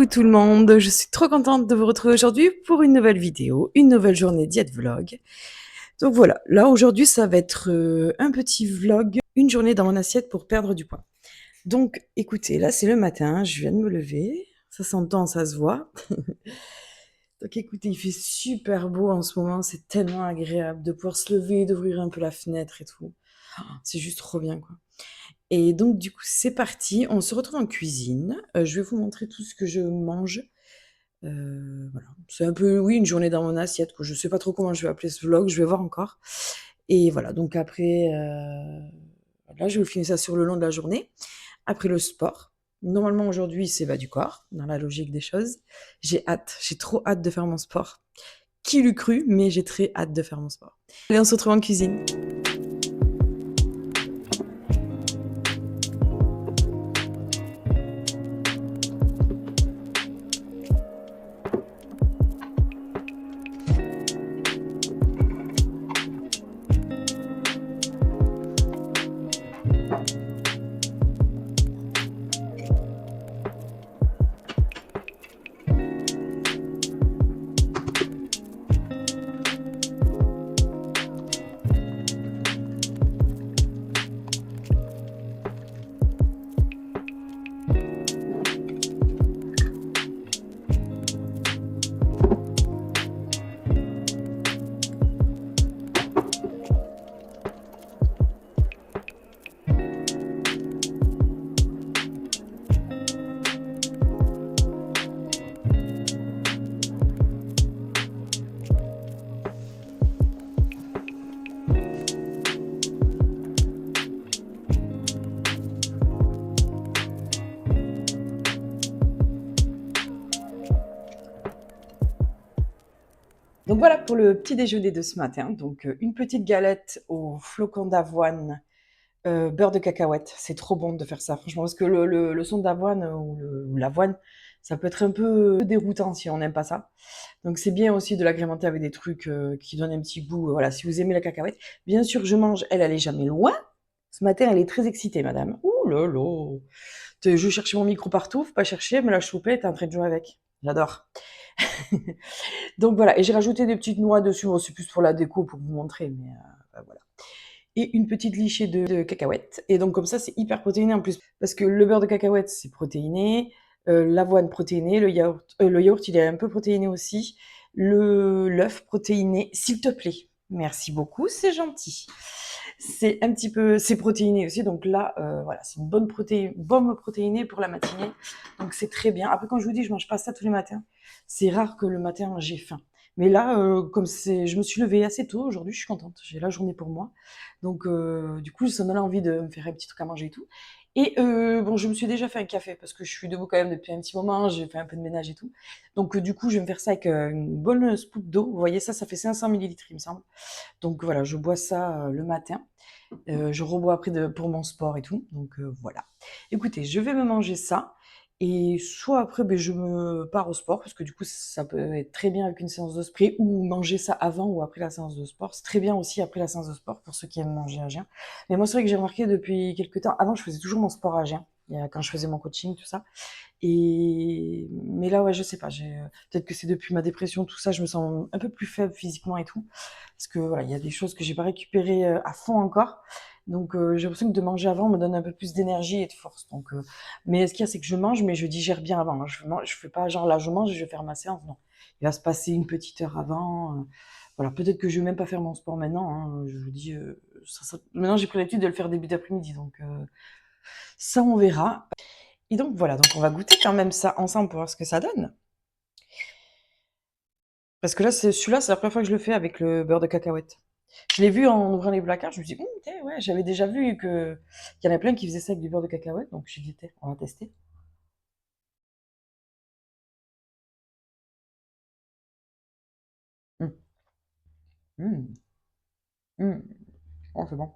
Coucou tout le monde, je suis trop contente de vous retrouver aujourd'hui pour une nouvelle vidéo, une nouvelle journée diète vlog. Donc voilà, là aujourd'hui ça va être un petit vlog, une journée dans mon assiette pour perdre du poids. Donc écoutez, là c'est le matin, je viens de me lever, ça s'entend, ça se voit. Donc écoutez, il fait super beau en ce moment, c'est tellement agréable de pouvoir se lever, d'ouvrir un peu la fenêtre et tout. C'est juste trop bien quoi. Et donc du coup c'est parti, on se retrouve en cuisine. Je vais vous montrer tout ce que je mange. Voilà, c'est un peu, oui, une journée dans mon assiette, quoi. Je sais pas trop comment je vais appeler ce vlog, je vais voir encore. Et voilà, donc après, là, je vais vous filmer ça sur le long de la journée. Après le sport, normalement aujourd'hui, c'est bas du corps, dans la logique des choses. J'ai hâte, j'ai trop hâte de faire mon sport. Qui l'eût cru, mais j'ai très hâte de faire mon sport. Allez, on se retrouve en cuisine. Donc voilà pour le petit déjeuner de ce matin. Donc une petite galette au flocon d'avoine, beurre de cacahuète. C'est trop bon de faire ça, franchement, parce que le son d'avoine ou l'avoine, ça peut être un peu déroutant si on n'aime pas ça. Donc c'est bien aussi de l'agrémenter avec des trucs qui donnent un petit goût. Voilà, si vous aimez la cacahuète. Bien sûr, je mange. Elle est jamais loin. Ce matin, elle est très excitée, madame. Ouh là là. Je cherchais mon micro partout, faut pas chercher, elle me l'a chopé, elle est en train de jouer avec. J'adore. Donc voilà, et j'ai rajouté des petites noix dessus, bon, c'est plus pour la déco, pour vous montrer, mais voilà. Et une petite lichée de cacahuètes. Et donc comme ça, c'est hyper protéiné en plus, parce que le beurre de cacahuète, c'est protéiné, l'avoine protéinée, le yaourt, il est un peu protéiné aussi, l'œuf protéiné, s'il te plaît. Merci beaucoup, c'est gentil. C'est un petit peu, c'est protéiné aussi, donc là, voilà, c'est une bombe protéinée pour la matinée, donc c'est très bien. Après, quand je vous dis, je mange pas ça tous les matins, c'est rare que le matin j'ai faim. Mais là, comme je me suis levée assez tôt aujourd'hui, je suis contente. J'ai la journée pour moi, donc du coup, ça me donne envie de me faire un petit truc à manger et tout. Et bon, je me suis déjà fait un café parce que je suis debout quand même depuis un petit moment. J'ai fait un peu de ménage et tout. Donc du coup, je vais me faire ça avec une bonne scoop d'eau. Vous voyez ça, ça fait 500 millilitres, il me semble. Donc voilà, je bois ça le matin. Je rebois après pour mon sport et tout. Donc voilà. Écoutez, je vais me manger ça. Et soit après, ben, je me pars au sport, parce que du coup, ça peut être très bien avec une séance de spray, ou manger ça avant ou après la séance de sport. C'est très bien aussi après la séance de sport, pour ceux qui aiment manger à jeun. Mais moi, c'est vrai que j'ai remarqué depuis quelques temps, avant, je faisais toujours mon sport à jeun, quand je faisais mon coaching, tout ça. Mais là, ouais, je sais pas, peut-être que c'est depuis ma dépression, tout ça, je me sens un peu plus faible physiquement et tout. Parce que voilà, il y a des choses que j'ai pas récupérées à fond encore. Donc j'ai l'impression que de manger avant me donne un peu plus d'énergie et de force. Donc, mais ce qu'il y a, c'est que je mange, mais je digère bien avant, hein. Je fais pas genre là, je mange et je vais faire ma séance. Non, il va se passer une petite heure avant. Voilà, peut-être que je vais même pas faire mon sport maintenant, hein. Je vous dis, maintenant j'ai pris l'habitude de le faire début d'après-midi, donc ça on verra. Et donc voilà, donc on va goûter quand même ça ensemble pour voir ce que ça donne. Parce que là, celui-là, c'est la première fois que je le fais avec le beurre de cacahuète. Je l'ai vu en ouvrant les placards, je me suis dit, ouais, j'avais déjà vu qu'il y en a plein qui faisaient ça avec du beurre de cacahuète, donc je suis dit, on va tester. Hum, hum, hum. Oh, c'est bon.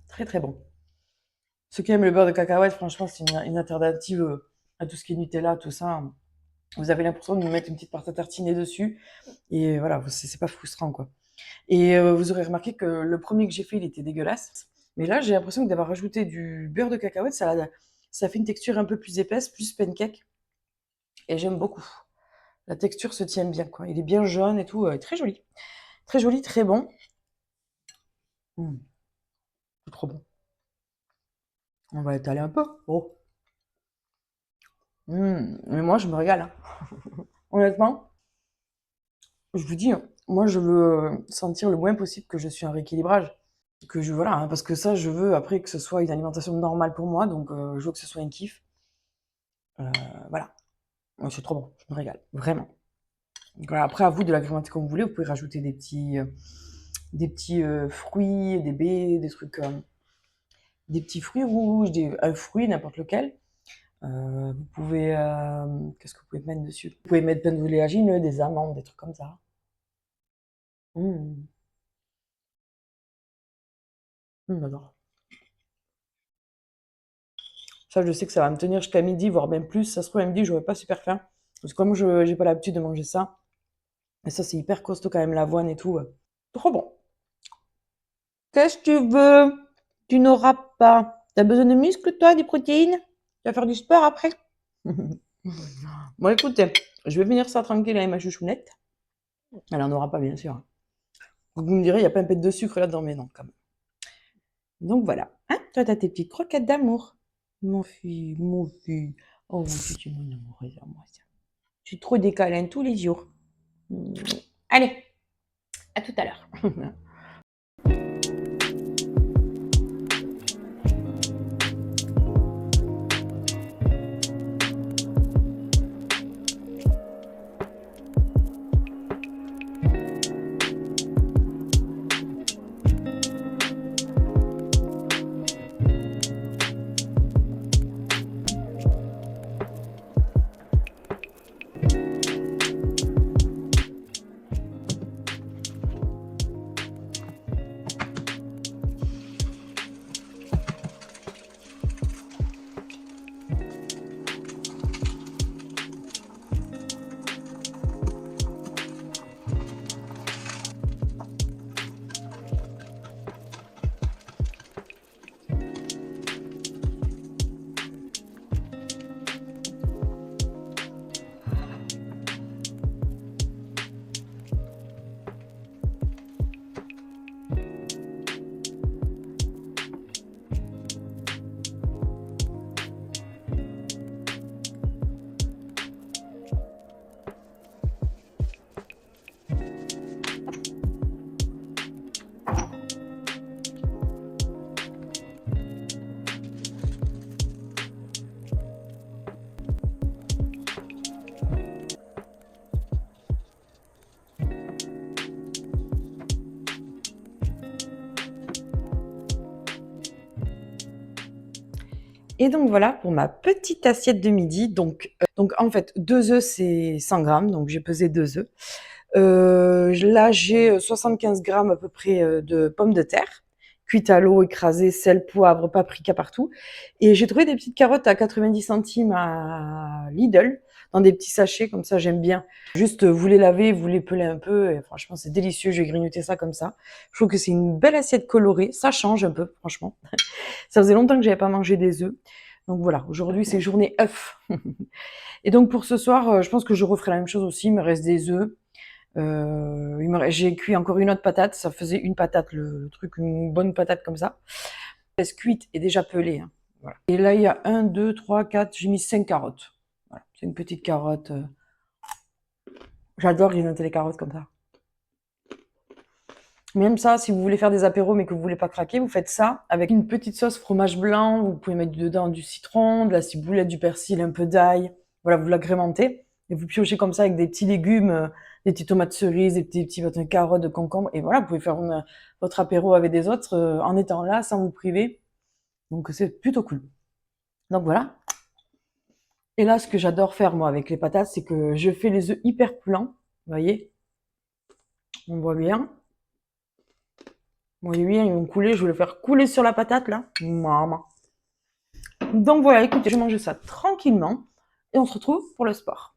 Très très bon. Ceux qui aiment le beurre de cacahuète, franchement, c'est une alternative à tout ce qui est Nutella, tout ça. Vous avez l'impression de me mettre une petite pâte à tartiner dessus, et voilà, c'est pas frustrant, quoi. Et vous aurez remarqué que le premier que j'ai fait, il était dégueulasse. Mais là, j'ai l'impression que d'avoir rajouté du beurre de cacahuète, Ça fait une texture un peu plus épaisse, plus pancake. Et j'aime beaucoup. La texture se tient bien, quoi. Il est bien jaune et tout, très joli. Très joli, très bon. Mmh, c'est trop bon. On va étaler un peu. Oh. Mais moi, je me régale, hein. Honnêtement, je vous dis, hein, moi, je veux sentir le moins possible que je suis en rééquilibrage. Voilà, hein, parce que ça, je veux après que ce soit une alimentation normale pour moi, donc je veux que ce soit un kiff. Voilà. Ouais, c'est trop bon, je me régale, vraiment. Donc voilà, après, à vous de l'agrémenter comme vous voulez. Vous pouvez rajouter des petits fruits, des baies, des trucs, des petits fruits rouges, un fruit, n'importe lequel. Vous pouvez, qu'est-ce que vous pouvez mettre dessus? Vous pouvez mettre plein d'oléagineux, des amandes, des trucs comme ça. Mmh. J'adore. Ça, je sais que ça va me tenir jusqu'à midi, voire même plus. Ça se trouve, à midi, j'aurai pas super faim. Parce que comme je j'ai pas l'habitude de manger ça, et ça, c'est hyper costaud quand même, l'avoine et tout. Trop bon. Qu'est-ce que tu veux? Tu n'auras pas. T'as besoin de muscles, toi, des protéines? Tu vas faire du sport après? Bon, écoutez, je vais finir ça tranquille avec ma chouchounette. Elle en aura pas, bien sûr. Vous me direz, il n'y a pas un pet de sucre là-dedans, mais non, quand même. Donc voilà. Hein? Toi, t'as tes petites croquettes d'amour. Mon fils, mon fils. Oh, mon tu mon amour, regarde-moi ça. Je suis trop décalin tous les jours. Allez, à tout à l'heure. Et donc voilà pour ma petite assiette de midi. Donc en fait, 2 œufs, c'est 100 grammes, donc j'ai pesé 2 œufs. Là, j'ai 75 grammes à peu près de pommes de terre, cuites à l'eau, écrasées, sel, poivre, paprika partout. Et j'ai trouvé des petites carottes à 90 centimes à Lidl, dans des petits sachets, comme ça j'aime bien. Juste, vous les lavez, vous les pelez un peu, et franchement c'est délicieux, je vais grignoter ça comme ça. Je trouve que c'est une belle assiette colorée, ça change un peu, franchement. Ça faisait longtemps que j'avais pas mangé des œufs. Donc voilà, aujourd'hui c'est journée œufs. Et donc pour ce soir, je pense que je referai la même chose aussi, il me reste des œufs. J'ai cuit encore une autre patate, ça faisait une patate, le truc, une bonne patate comme ça. Elle est cuite et déjà pelée, hein. Voilà. Et là, il y a 1, 2, 3, 4, j'ai mis 5 carottes. Voilà. C'est une petite carotte. J'adore grignoter les carottes comme ça. Même ça, si vous voulez faire des apéros mais que vous voulez pas craquer, vous faites ça avec une petite sauce fromage blanc. Vous pouvez mettre dedans du citron, de la ciboulette, du persil, un peu d'ail. Voilà, vous l'agrémentez et vous piochez comme ça avec des petits légumes, des petites tomates cerises, des petits bâtons de carottes, de concombres. Et voilà, vous pouvez faire votre apéro avec des autres en étant là, sans vous priver. Donc c'est plutôt cool. Donc voilà. Et là, ce que j'adore faire moi avec les patates, c'est que je fais les œufs hyper plans. Vous voyez, on voit bien. Vous voyez bien, ils vont couler. Je vais le faire couler sur la patate là. Maman. Donc voilà, écoutez, je mange ça tranquillement et on se retrouve pour le sport.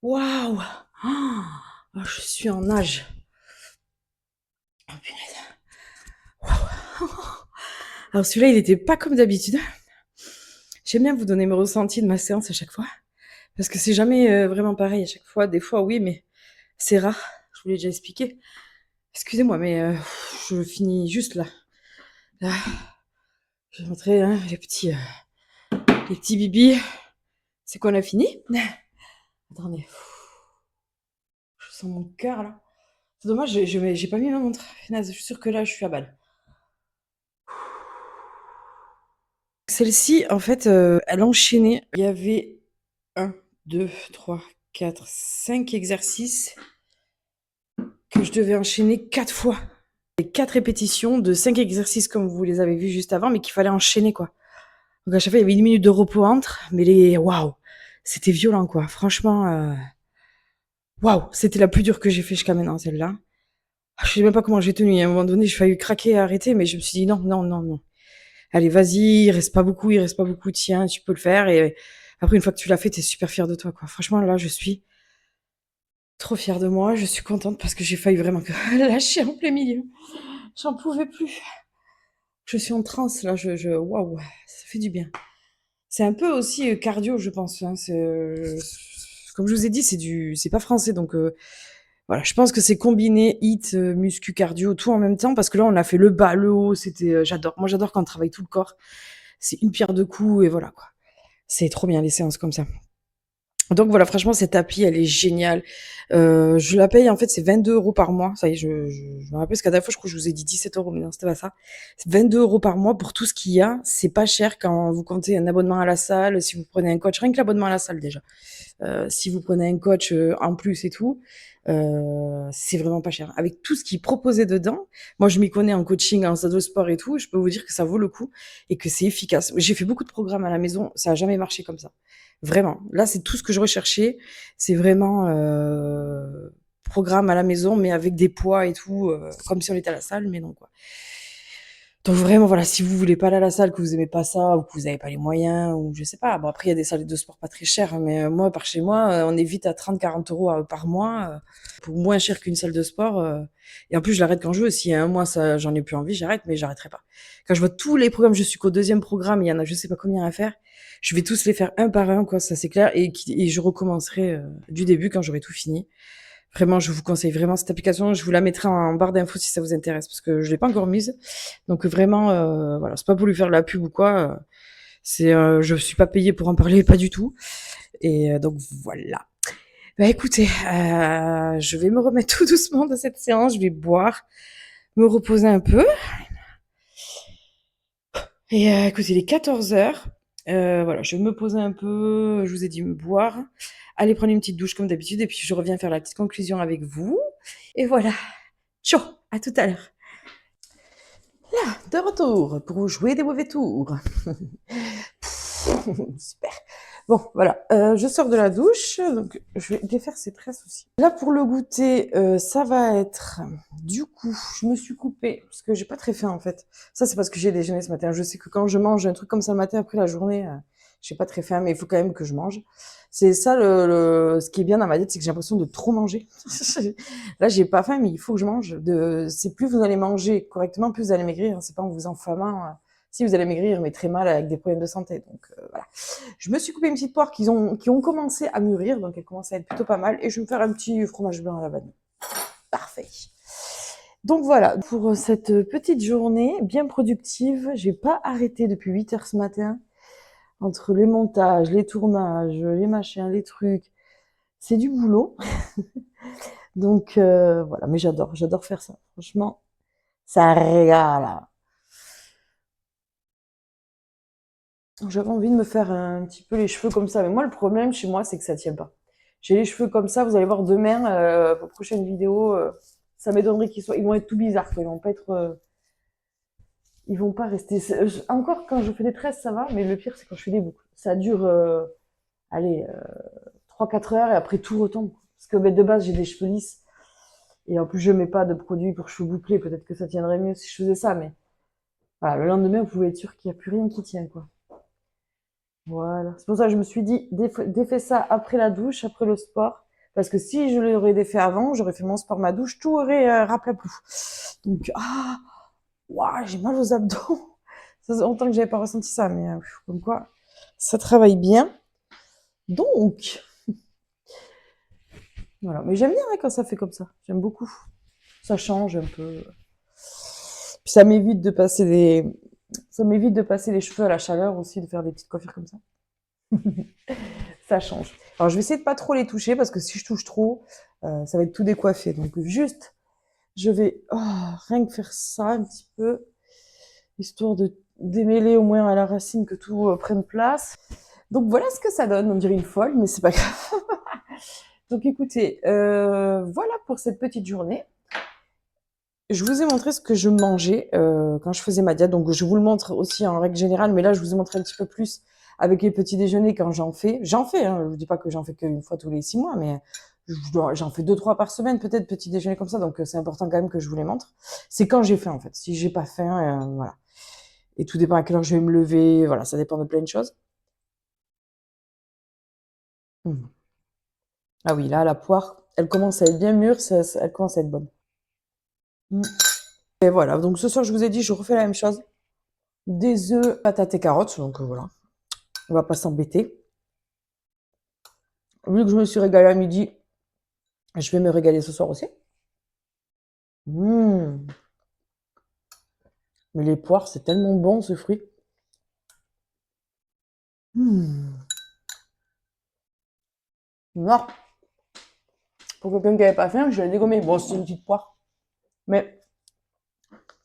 Waouh! Oh, je suis en nage. Oh punaise. Waouh! Alors celui-là, il était pas comme d'habitude. J'aime bien vous donner mes ressentis de ma séance à chaque fois. Parce que c'est jamais vraiment pareil à chaque fois. Des fois, oui, mais c'est rare. Je vous l'ai déjà expliqué. Excusez-moi, mais je finis juste là. Là, je vais montrer hein, les petits bibis. C'est qu'on a fini. Attendez. Je sens mon cœur là. C'est dommage, j'ai pas mis ma montre. Naze, je suis sûre que là, je suis à balle. Celle-ci, en fait, elle enchaînait. Il y avait un, 2, 3, 4, 5 exercices que je devais enchaîner 4 fois. Et 4 répétitions de 5 exercices comme vous les avez vus juste avant, mais qu'il fallait enchaîner, quoi. Donc à chaque fois, il y avait 1 minute de repos entre, mais waouh, c'était violent, quoi. Franchement, waouh, c'était la plus dure que j'ai fait jusqu'à maintenant, celle-là. Je sais même pas comment j'ai tenu. À un moment donné, j'ai failli craquer et arrêter, mais je me suis dit non, non, non, non. Allez, vas-y, il reste pas beaucoup, tiens, tu peux le faire. Et après, une fois que tu l'as fait, t'es super fière de toi, quoi. Franchement, là, je suis trop fière de moi. Je suis contente parce que j'ai failli vraiment lâcher en plein milieu. J'en pouvais plus. Je suis en transe, là. Waouh, ça fait du bien. C'est un peu aussi cardio, je pense. Hein. Comme je vous ai dit, c'est pas français, donc voilà. Je pense que c'est combiné hit, muscu, cardio, tout en même temps, parce que là, on a fait le bas, le haut. C'était, j'adore. Moi, j'adore quand on travaille tout le corps. C'est une pierre deux coups et voilà quoi. C'est trop bien les séances comme ça. Donc voilà, franchement, cette appli, elle est géniale. Je la paye, en fait, c'est 22 € par mois. Ça y est, je me rappelle, parce qu'à la fois, je crois que je vous ai dit 17 €, mais non, c'était pas ça. C'est 22 € par mois pour tout ce qu'il y a. C'est pas cher quand vous comptez un abonnement à la salle, si vous prenez un coach, rien que l'abonnement à la salle déjà. Si vous prenez un coach en plus et tout, c'est vraiment pas cher. Avec tout ce qui est proposé dedans, moi je m'y connais en coaching, en salle de sport et tout, je peux vous dire que ça vaut le coup et que c'est efficace. J'ai fait beaucoup de programmes à la maison, ça a jamais marché comme ça. Vraiment. Là, c'est tout ce que je recherchais. C'est vraiment programme à la maison, mais avec des poids et tout, comme si on était à la salle, mais non quoi. Donc vraiment, voilà, si vous voulez pas aller à la salle, que vous aimez pas ça, ou que vous avez pas les moyens, ou je sais pas. Bon, après, il y a des salles de sport pas très chères, hein, mais moi, par chez moi, on est vite à 30-40 € par mois, pour moins cher qu'une salle de sport. Et en plus, je l'arrête quand je veux. Si y a un mois, ça, j'en ai plus envie, j'arrête, mais j'arrêterai pas. Quand je vois tous les programmes, je suis qu'au deuxième programme, il y en a je sais pas combien à faire. Je vais tous les faire un par un, quoi, ça c'est clair, et je recommencerai du début quand j'aurai tout fini. Vraiment, je vous conseille vraiment cette application. Je vous la mettrai en barre d'infos si ça vous intéresse, parce que je l'ai pas encore mise. Donc vraiment, voilà, c'est pas pour lui faire de la pub ou quoi. Je suis pas payée pour en parler, pas du tout. Et donc voilà. Bah écoutez, je vais me remettre tout doucement de cette séance. Je vais boire, me reposer un peu. Et écoutez, il est 14 h. Voilà, je vais me poser un peu. Je vous ai dit me boire. Aller prendre une petite douche comme d'habitude. Et puis je reviens faire la petite conclusion avec vous. Et voilà. Ciao, à tout à l'heure. Là, de retour pour jouer des mauvais tours. Super. Bon, voilà, je sors de la douche, donc je vais défaire ces tresses aussi. Là, pour le goûter, ça va être du coup, je me suis coupée parce que j'ai pas très faim, en fait. Ça, c'est parce que j'ai déjeuné ce matin. Je sais que quand je mange un truc comme ça le matin après la journée, j'ai pas très faim, mais il faut quand même que je mange. C'est ça ce qui est bien dans ma diète, c'est que j'ai l'impression de trop manger. Là, j'ai pas faim, mais il faut que je mange. C'est plus vous allez manger correctement, plus vous allez maigrir, hein. C'est pas en vous affamant, si vous allez maigrir, mais très mal avec des problèmes de santé. Donc voilà. Je me suis coupé une petite poire qui ont commencé à mûrir, donc elles commencent à être plutôt pas mal. Et je vais me faire un petit fromage blanc à la vanille. Parfait. Donc voilà, pour cette petite journée bien productive, j'ai pas arrêté depuis 8 h ce matin. Entre les montages, les tournages, les machins, les trucs, c'est du boulot. Donc voilà, mais j'adore faire ça. Franchement, ça régale. J'avais envie de me faire un petit peu les cheveux comme ça, mais moi le problème chez moi c'est que ça tient pas. J'ai les cheveux comme ça, vous allez voir demain pour prochaine vidéo, ça m'étonnerait ils vont être tout bizarres, quoi. Ils vont pas être, ils vont pas rester. Encore quand je fais des tresses ça va, mais le pire c'est quand je fais des boucles. Ça dure, allez, 3-4 heures et après tout retombe. Parce que de base j'ai des cheveux lisses et en plus je mets pas de produit pour cheveux bouclés. Peut-être que ça tiendrait mieux si je faisais ça, mais voilà, le lendemain vous pouvez être sûr qu'il y a plus rien qui tient, quoi. Voilà. C'est pour ça que je me suis dit, défais ça après la douche, après le sport. Parce que si je l'aurais fait avant, j'aurais fait mon sport, ma douche, tout aurait raplaplou. Donc, ouah, j'ai mal aux abdos. Ça fait longtemps que j'avais pas ressenti ça, mais comme quoi, ça travaille bien. Donc, voilà. Mais j'aime bien quand ça fait comme ça. J'aime beaucoup. Ça change un peu. Puis ça m'évite de passer les cheveux à la chaleur aussi, de faire des petites coiffures comme ça. Ça change. Alors, je vais essayer de pas trop les toucher parce que si je touche trop, ça va être tout décoiffé. Donc, juste, je vais rien que faire ça un petit peu, histoire de démêler au moins à la racine que tout prenne place. Donc, voilà ce que ça donne. On dirait une folle, mais c'est pas grave. Donc, écoutez, voilà pour cette petite journée. Je vous ai montré ce que je mangeais quand je faisais ma diète. Donc, je vous le montre aussi en règle générale, mais là, je vous ai montré un petit peu plus avec les petits déjeuners quand j'en fais. J'en fais, hein, je vous dis pas que j'en fais qu'une fois tous les 6 mois, mais j'en fais 2-3 par semaine, peut-être, petits déjeuners comme ça. Donc, c'est important quand même que je vous les montre. C'est quand j'ai faim, en fait. Si j'ai pas faim, voilà. Et tout dépend à quelle heure je vais me lever. Voilà, ça dépend de plein de choses. Mmh. Ah oui, là, la poire, elle commence à être bien mûre, elle commence à être bonne. Mmh. Et voilà, donc ce soir, je vous ai dit, je refais la même chose. Des œufs, patates et carottes, donc voilà. On va pas s'embêter. Vu que je me suis régalée à midi, je vais me régaler ce soir aussi. Mmh. Mais les poires, c'est tellement bon ce fruit. Mmh. Non, pour quelqu'un qui n'avait pas faim, je l'ai dégommé. Bon, c'est une petite poire. Mais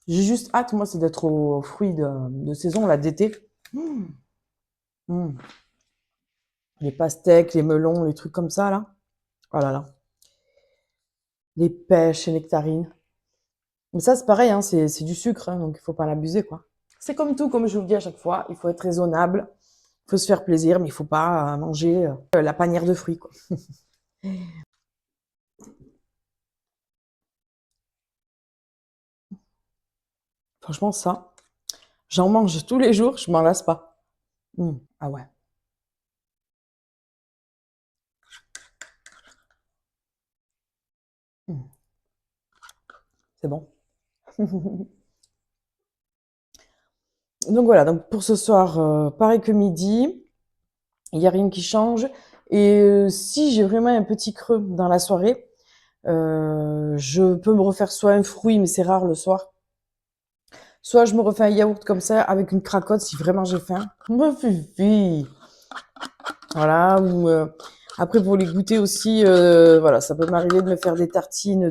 j'ai juste hâte, moi, c'est d'être aux fruits de saison, là, d'été. Mmh. Mmh. Les pastèques, les melons, les trucs comme ça, là. Oh là là. Les pêches, les nectarines. Mais ça, c'est pareil, hein, c'est du sucre, hein, donc il faut pas l'abuser, quoi. C'est comme tout, comme je vous le dis à chaque fois, il faut être raisonnable, il faut se faire plaisir, mais il faut pas manger la panière de fruits, quoi. Franchement, ça, j'en mange tous les jours, je m'en lasse pas. Ah ouais. Mmh. C'est bon. Donc voilà, donc pour ce soir, pareil que midi, il y a rien qui change et si j'ai vraiment un petit creux dans la soirée, je peux me refaire soit un fruit, mais c'est rare le soir, soit je me refais un yaourt comme ça avec une cracotte si vraiment j'ai faim. Ma fifi! Voilà, ou après pour les goûter aussi, voilà, ça peut m'arriver de me faire des tartines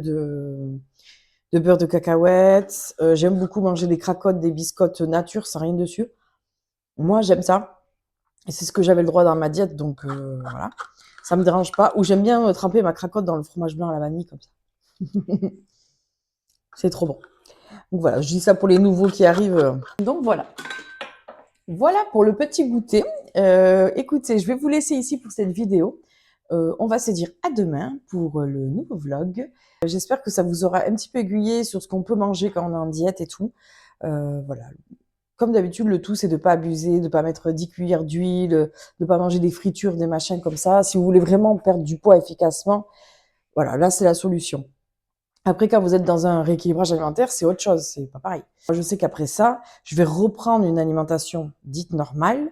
de beurre de cacahuète. J'aime beaucoup manger des cracottes, des biscottes nature sans rien dessus. Moi, j'aime ça et c'est ce que j'avais le droit dans ma diète, donc voilà. Ça me dérange pas. Ou j'aime bien tremper ma cracotte dans le fromage blanc à la vanille comme ça. C'est trop bon. Donc voilà, je dis ça pour les nouveaux qui arrivent. Donc voilà. Voilà pour le petit goûter. Écoutez, je vais vous laisser ici pour cette vidéo. On va se dire à demain pour le nouveau vlog. J'espère que ça vous aura un petit peu aiguillé sur ce qu'on peut manger quand on est en diète et tout. Voilà. Comme d'habitude, le tout, c'est de pas abuser, de pas mettre 10 cuillères d'huile, de pas manger des fritures, des machins comme ça. Si vous voulez vraiment perdre du poids efficacement, voilà, là, c'est la solution. Après, quand vous êtes dans un rééquilibrage alimentaire, c'est autre chose, c'est pas pareil. Je sais qu'après ça, je vais reprendre une alimentation dite normale.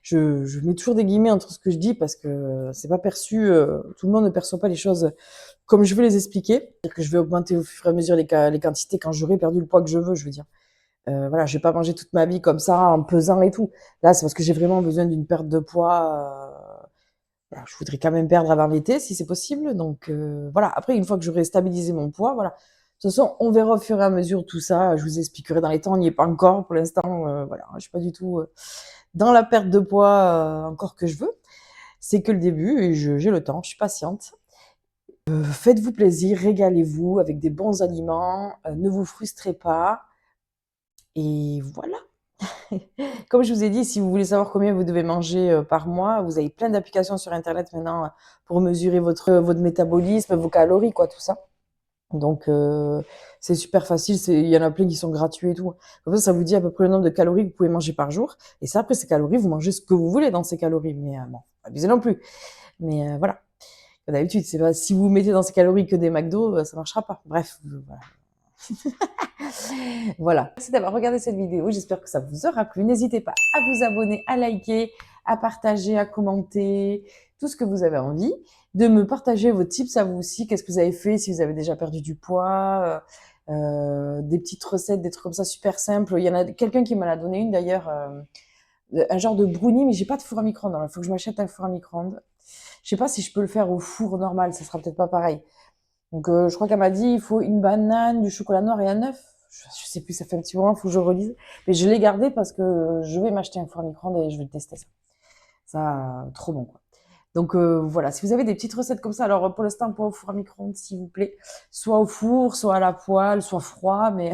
Je mets toujours des guillemets entre ce que je dis parce que c'est pas perçu, tout le monde ne perçoit pas les choses comme je veux les expliquer. C'est-à-dire que je vais augmenter au fur et à mesure les quantités quand j'aurai perdu le poids que je veux, je veux dire. Voilà, je vais pas manger toute ma vie comme ça en pesant et tout. Là, c'est parce que j'ai vraiment besoin d'une perte de poids. Voilà, je voudrais quand même perdre avant l'été si c'est possible. Donc voilà. Après, une fois que j'aurai stabilisé mon poids, voilà. De toute façon, on verra au fur et à mesure tout ça. Je vous expliquerai dans les temps. On n'y est pas encore pour l'instant. Voilà, je suis pas du tout dans la perte de poids encore que je veux. C'est que le début et j'ai le temps. Je suis patiente. Faites-vous plaisir, régalez-vous avec des bons aliments. Ne vous frustrez pas. Et voilà. Comme je vous ai dit, si vous voulez savoir combien vous devez manger par mois, vous avez plein d'applications sur Internet maintenant pour mesurer votre métabolisme, vos calories, quoi, tout ça. Donc, c'est super facile. Il y en a plein qui sont gratuits et tout. Comme ça vous dit à peu près le nombre de calories que vous pouvez manger par jour. Et ça, après ces calories, vous mangez ce que vous voulez dans ces calories. Mais bon, abusez non plus. Mais voilà. D'habitude, c'est pas si vous mettez dans ces calories que des McDo, ça marchera pas. Bref, voilà. Voilà. Merci d'avoir regardé cette vidéo. J'espère que ça vous aura plu. N'hésitez pas à vous abonner, à liker, à partager, à commenter, tout ce que vous avez envie. De me partager vos tips à vous aussi. Qu'est-ce que vous avez fait si vous avez déjà perdu du poids, des petites recettes, des trucs comme ça super simples. Il y en a quelqu'un qui m'en a donné une d'ailleurs, un genre de brownie, mais j'ai pas de four à micro-ondes. Alors, il faut que je m'achète un four à micro-ondes. Je sais pas si je peux le faire au four normal, ça sera peut-être pas pareil. Donc, je crois qu'elle m'a dit, il faut une banane, du chocolat noir et un œuf. Je sais plus, ça fait un petit moment, il faut que je relise. Mais je l'ai gardé parce que je vais m'acheter un four à micro-ondes et je vais tester ça. Ça, trop bon, quoi. Donc, voilà, si vous avez des petites recettes comme ça, alors pour l'instant, pas au four à micro-ondes, s'il vous plaît. Soit au four, soit à la poêle, soit froid, mais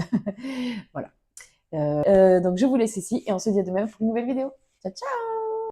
voilà. Donc, je vous laisse ici et on se dit à demain pour une nouvelle vidéo. Ciao, ciao!